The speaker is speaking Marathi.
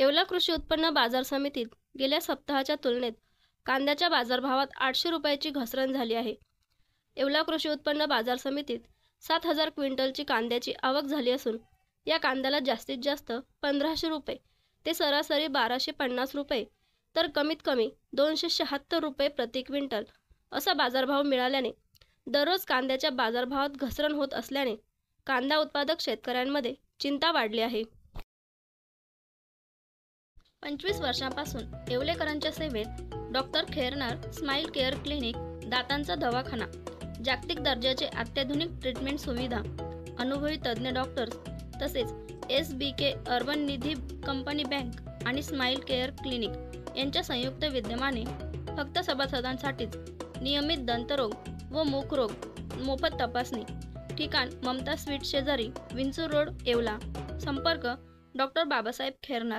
येवला कृषी उत्पन्न बाजार समितीत गेल्या सप्ताहाच्या तुलनेत कांद्याच्या बाजारभावात 800 रुपयाची घसरण झाली आहे। येवला कृषी उत्पन्न बाजार समितीत 7,000 क्विंटलची कांद्याची आवक झाली असून या कांद्याला जास्तीत जास्त 1500 रुपये ते सरासरी 1250 रुपये तर कमीत कमी 276 रुपये प्रति क्विंटल असा बाजारभाव मिळाल्याने दररोज कांद्याच्या बाजारभावात घसरण होत असल्याने कांदा उत्पादक शेतकऱ्यांमध्ये चिंता वाढली आहे। 25 वर्षांपासून येवलेकरांच्या सेवेत doctor Khairnar smile care clinic, दातांचा दवाखाना, जागतिक दर्जाचे अत्याधुनिक ट्रीटमेंट सुविधा, अनुभवी तज्ज्ञ डॉक्टर्स तसेच SBK अर्बन निधी कंपनी बँक आणि स्माइल केअर क्लिनिक यांच्या संयुक्त विद्यमाने फक्त सभासदांसाठीच नियमित दंतरोग व मुखरोग मोफत तपासणी। ठिकाण ममता स्वीट शेजारी, विंचूर रोड, येवला। संपर्क डॉक्टर बाबासाहेब खैरनार।